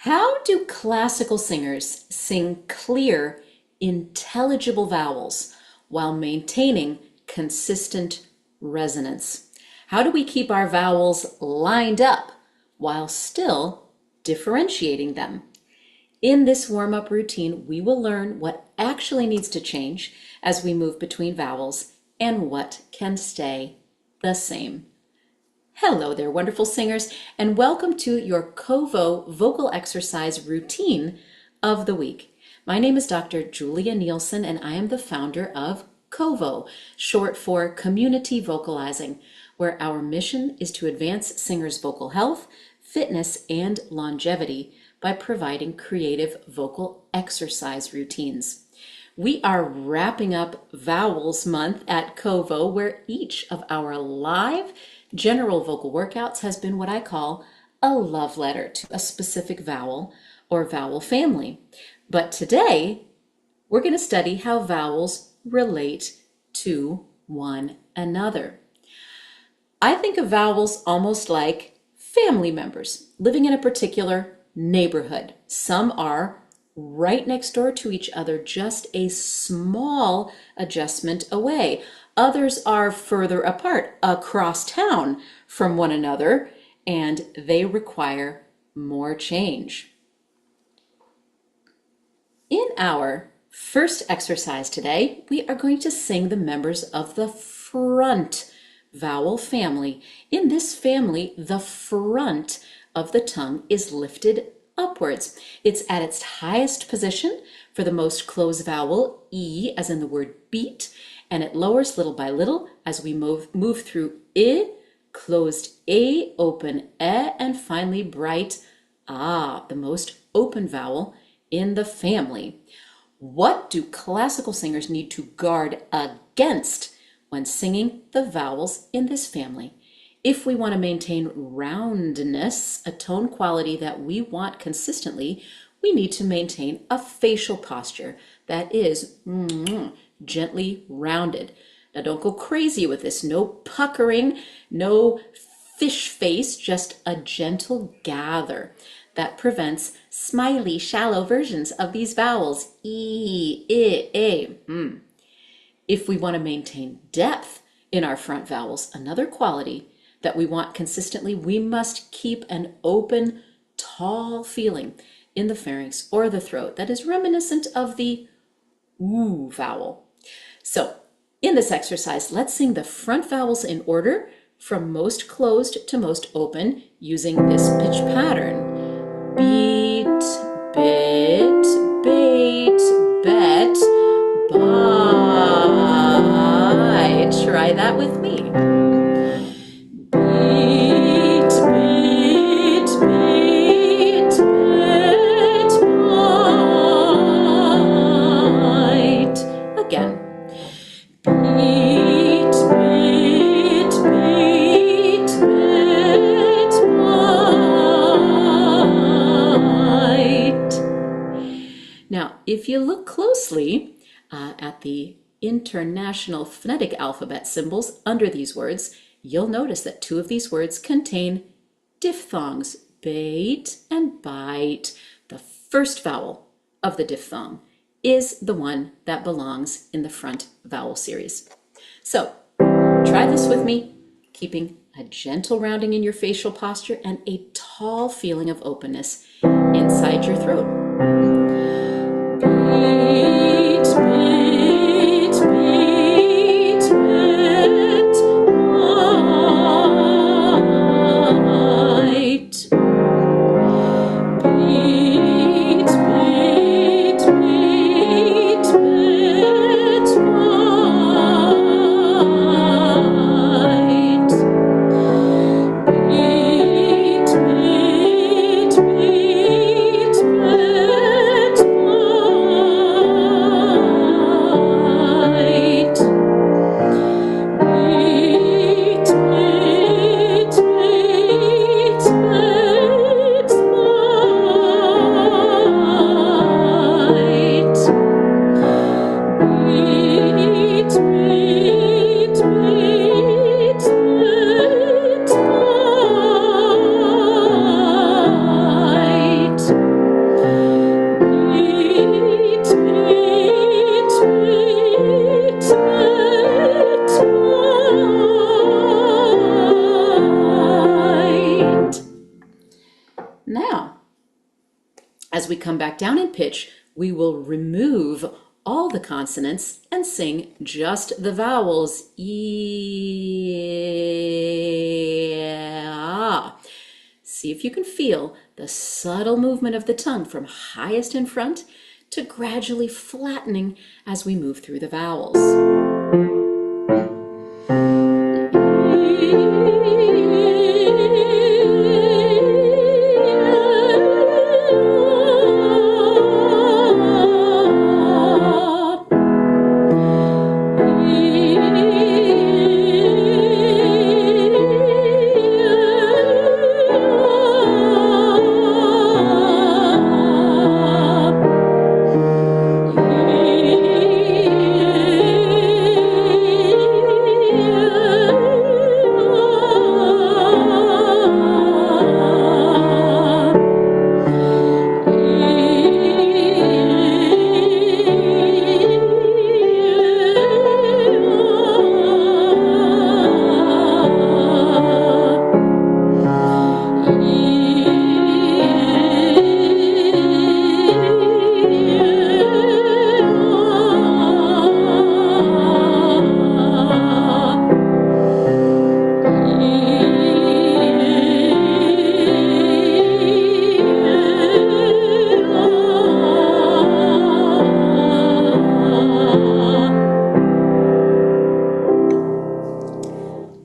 How do classical singers sing clear, intelligible vowels while maintaining consistent resonance? How do we keep our vowels lined up while still differentiating them? In this warm-up routine, we will learn what actually needs to change as we move between vowels and what can stay the same. Hello there, wonderful singers, and welcome to your COVO vocal exercise routine of the week. My name is Dr. Julia Nielsen, and I am the founder of COVO, short for Community Vocalizing, where our mission is to advance singers' vocal health, fitness, and longevity by providing creative vocal exercise routines. We are wrapping up Vowels Month at COVO, where each of our live general vocal workouts has been what I call a love letter to a specific vowel or vowel family. But today, we're going to study how vowels relate to one another. I think of vowels almost like family members living in a particular neighborhood. Some are right next door to each other, just a small adjustment away. Others are further apart, across town from one another, and they require more change. In our first exercise today, we are going to sing the members of the front vowel family. In this family, the front of the tongue is lifted upwards. It's at its highest position for the most closed vowel, E, as in the word beat, and it lowers little by little as we move through I, closed A, open E, and finally bright Ah, the most open vowel in the family. What do classical singers need to guard against when singing the vowels in this family? If we want to maintain roundness, a tone quality that we want consistently, we need to maintain a facial posture that is gently rounded. Now don't go crazy with this. No puckering, no fish face, just a gentle gather that prevents smiley, shallow versions of these vowels. E, I, A. If we want to maintain depth in our front vowels, another quality that we want consistently, we must keep an open, tall feeling in the pharynx or the throat that is reminiscent of the oo vowel. So in this exercise, let's sing the front vowels in order from most closed to most open using this pitch pattern. Beat, bit, bait, bet, bite. Try that with me. Beat, bit, bait, bet, bite. Again. Beat, bit, bait, bet, bite. Now, if you look closely at the international phonetic alphabet symbols under these words, you'll notice that two of these words contain diphthongs, bait and bite. The first vowel of the diphthong is the one that belongs in the front vowel series. So try this with me, keeping a gentle rounding in your facial posture and a tall feeling of openness inside your throat. Beat, beat, beat, bet, bite. Beat, beat, beat, bet, bite. Beat, beat, beat, bet, bite. As we come back down in pitch, we will remove all the consonants and sing just the vowels. Yeah. See if you can feel the subtle movement of the tongue from highest in front to gradually flattening as we move through the vowels.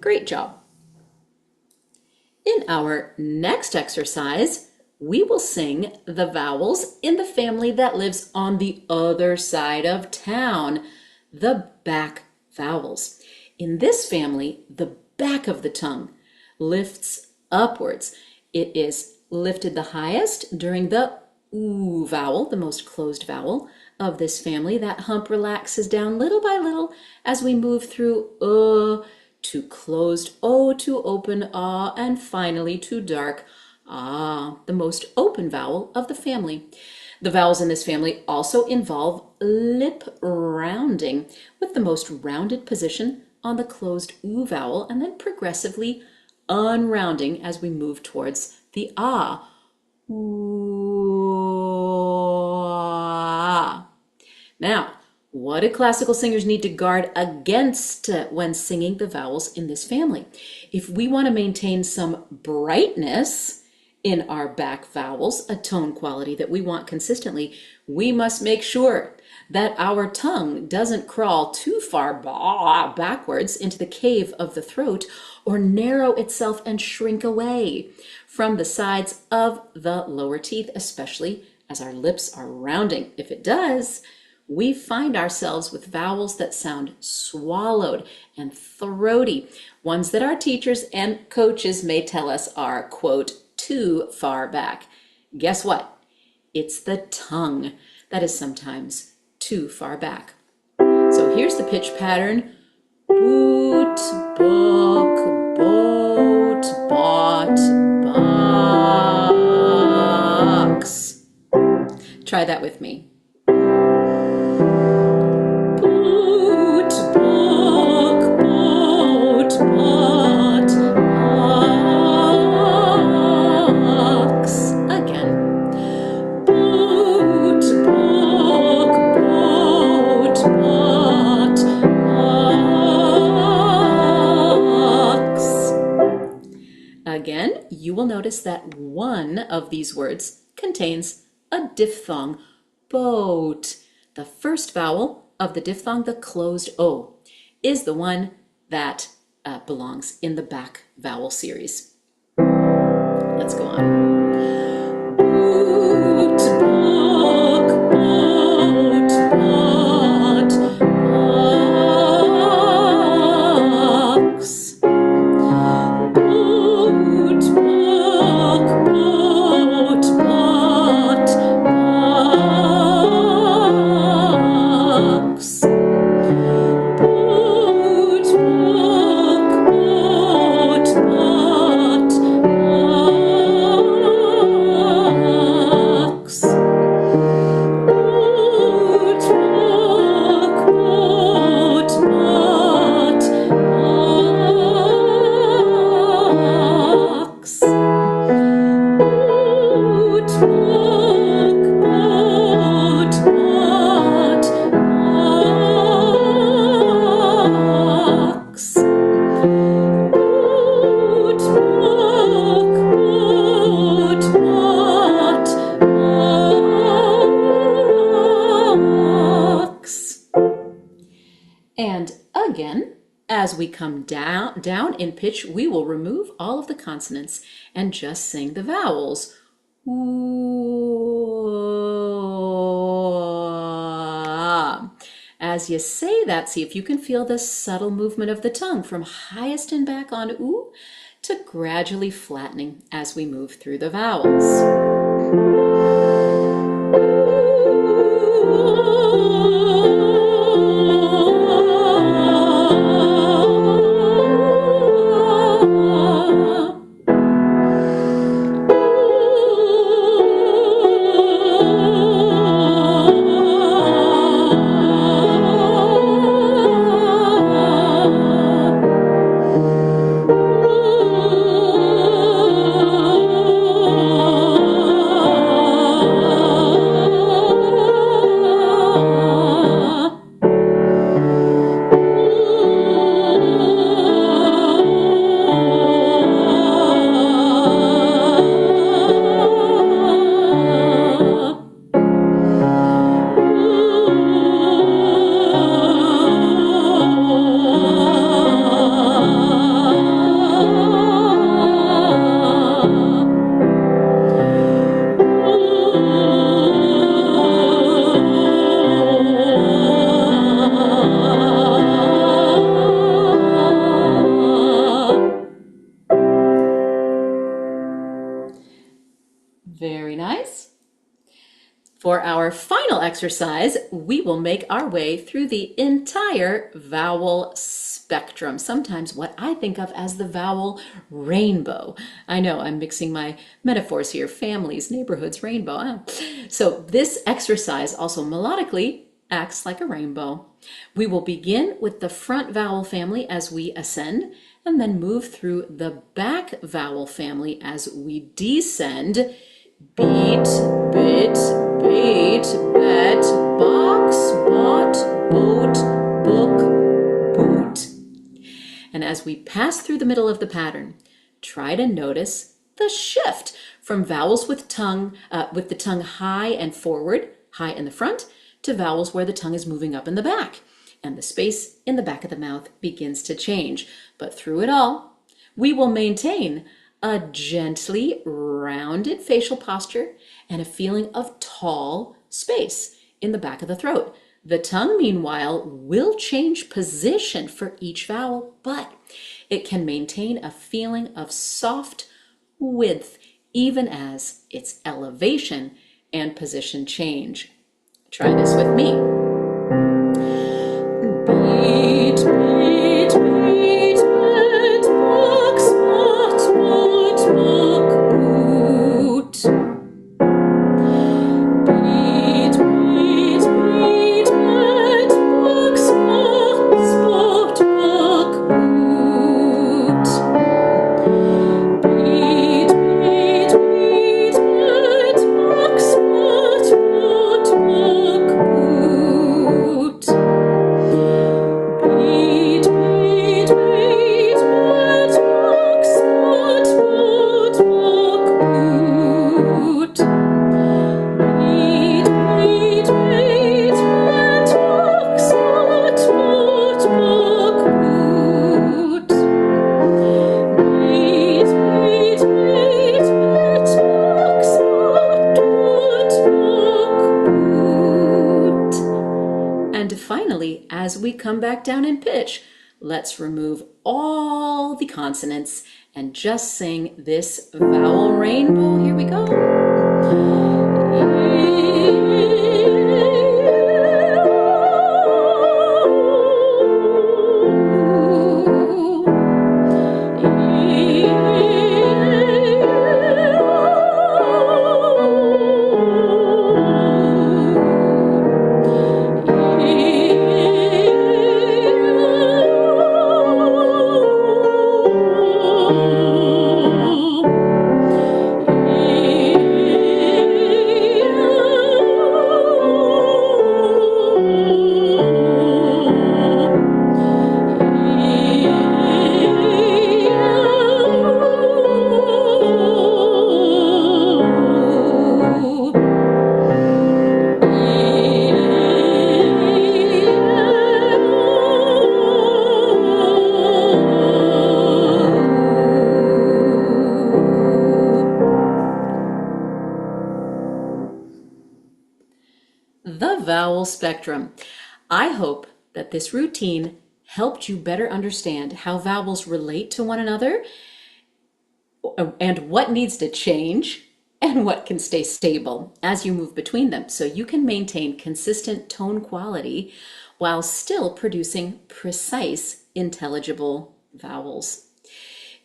Great job. In our next exercise, we will sing the vowels in the family that lives on the other side of town, the back vowels. In this family, the back of the tongue lifts upwards. It is lifted the highest during the oo vowel, the most closed vowel of this family. That hump relaxes down little by little as we move through to closed O, to open ah, and finally to dark ah, the most open vowel of the family. The vowels in this family also involve lip rounding, with the most rounded position on the closed oo vowel, and then progressively unrounding as we move towards the ah. Ooh, ah. Now, what do classical singers need to guard against when singing the vowels in this family? If we want to maintain some brightness in our back vowels, a tone quality that we want consistently, we must make sure that our tongue doesn't crawl too far backwards into the cave of the throat or narrow itself and shrink away from the sides of the lower teeth, especially as our lips are rounding. If it does, we find ourselves with vowels that sound swallowed and throaty, ones that our teachers and coaches may tell us are, quote, too far back. Guess what? It's the tongue that is sometimes too far back. So here's the pitch pattern. Boot, book, boat, bought, box. Try that with me. Boot, book, boat, bought, box. Again. Boot, book, boat, bought, box. Again, you will notice that one of these words contains a diphthong, boat. The first vowel of the diphthong, the closed O, is the one that belongs in the back vowel series. Let's go on. Boot, book, boat, bought, box. Boot, book, boat, bought, box. Boot, book, boat, bought, box. Boot, book, boat, bought, box. we come down in pitch, we will remove all of the consonants and just sing the vowels. Ooh. As you say that, see if you can feel the subtle movement of the tongue from highest and back on ooh to gradually flattening as we move through the vowels. Very nice. For our final exercise, we will make our way through the entire vowel spectrum, sometimes what I think of as the vowel rainbow. I know I'm mixing my metaphors here, families, neighborhoods, rainbow. So this exercise also melodically acts like a rainbow. We will begin with the front vowel family as we ascend, and then move through the back vowel family as we descend. Beat, bit, bait, bet, box, bought, boat, book, boot. And as we pass through the middle of the pattern, try to notice the shift from vowels with the tongue high and forward, high in the front, to vowels where the tongue is moving up in the back, and the space in the back of the mouth begins to change. But through it all, we will maintain a gently rounded facial posture and a feeling of tall space in the back of the throat. The tongue, meanwhile, will change position for each vowel, but it can maintain a feeling of soft width even as its elevation and position change. Try this with me. Beat, beat, beat, beat, box, bot, bot, book, boot. Beat, beat, beat, beat, box, bot, bot, book, boot. Beat, beat, beat, beat, box, bot, bot, book, boot. Beat, beat, beat, beat, box, bot, bot, book, boot. Beat, beat, beat, beat, box, bot, bot, book, boot. Beat, beat, beat, beat, box, bot, bot, book, boot. And finally, as we come back down in pitch, let's remove all the consonants and just sing this vowel rainbow. Here we go. the vowel spectrum. I hope that this routine helped you better understand how vowels relate to one another and what needs to change and what can stay stable as you move between them so you can maintain consistent tone quality while still producing precise, intelligible vowels.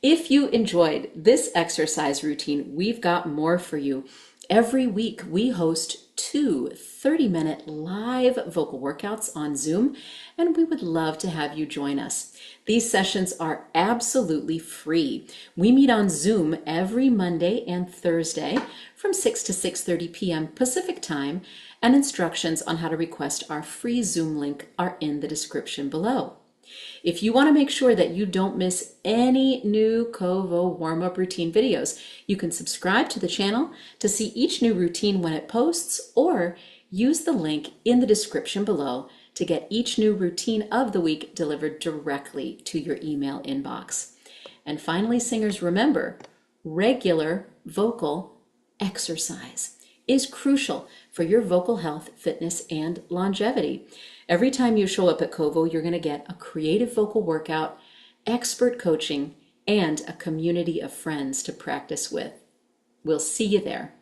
If you enjoyed this exercise routine, we've got more for you. Every week we host 2 30-minute live vocal workouts on Zoom, and we would love to have you join us. These sessions are absolutely free. We meet on Zoom every Monday and Thursday from 6 to 6:30 p.m. Pacific Time, and instructions on how to request our free Zoom link are in the description below. If you want to make sure that you don't miss any new Kovo warm-up routine videos, you can subscribe to the channel to see each new routine when it posts, or use the link in the description below to get each new routine of the week delivered directly to your email inbox. And finally, singers, remember, regular vocal exercise is crucial for your vocal health, fitness, and longevity. Every time you show up at Kovo, you're going to get a creative vocal workout, expert coaching, and a community of friends to practice with. We'll see you there.